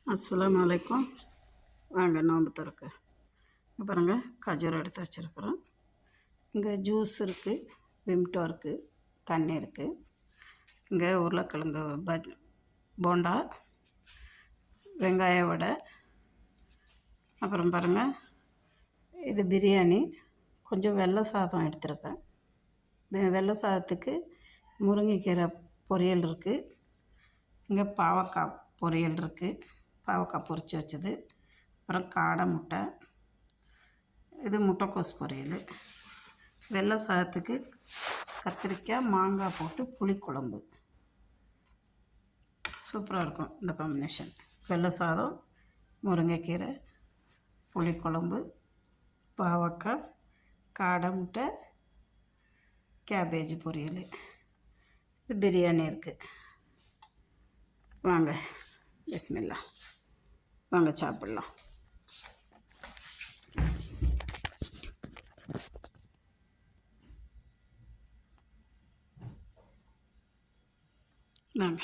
அஸ்ஸலாமு அலைக்கும். வாங்க நோன்பு திறக்க. இங்க பாருங்கள், கஜூர் எடுத்து வச்சுருக்குறோம். இங்கே ஜூஸ் இருக்குது, விம்டோ இருக்குது, தண்ணி இருக்குது. இங்கே உருளைக்கிழங்கு போண்டா, வெங்காய வடை. அப்புறம் பாருங்கள், இது பிரியாணி. கொஞ்சம் வெள்ளை சாதம் எடுத்துருக்கேன். வெள்ளை சாதத்துக்கு முருங்கைக்கீரை பொரியல் இருக்குது. இங்கே பாவக்காய் பொரியல் இருக்குது, பாவக்காய் பொரித்து வச்சது. அப்புறம் காடை முட்டை, இது முட்டைக்கோஸ் பொரியல். வெள்ளை சாதத்துக்கு கத்திரிக்காய் மாங்காய் போட்டு புளிக்குழம்பு. சூப்பராக இருக்கும் இந்த காம்பினேஷன். வெள்ளை சாதம், முருங்கைக்கீரை, புளிக்குழம்பு, பாவக்காய், காடை முட்டை, கேபேஜ் பொரியல். இது பிரியாணி இருக்குது. வாங்க, பிஸ்மில்லா, வாங்க சாப்பிட்லாம். வாங்க.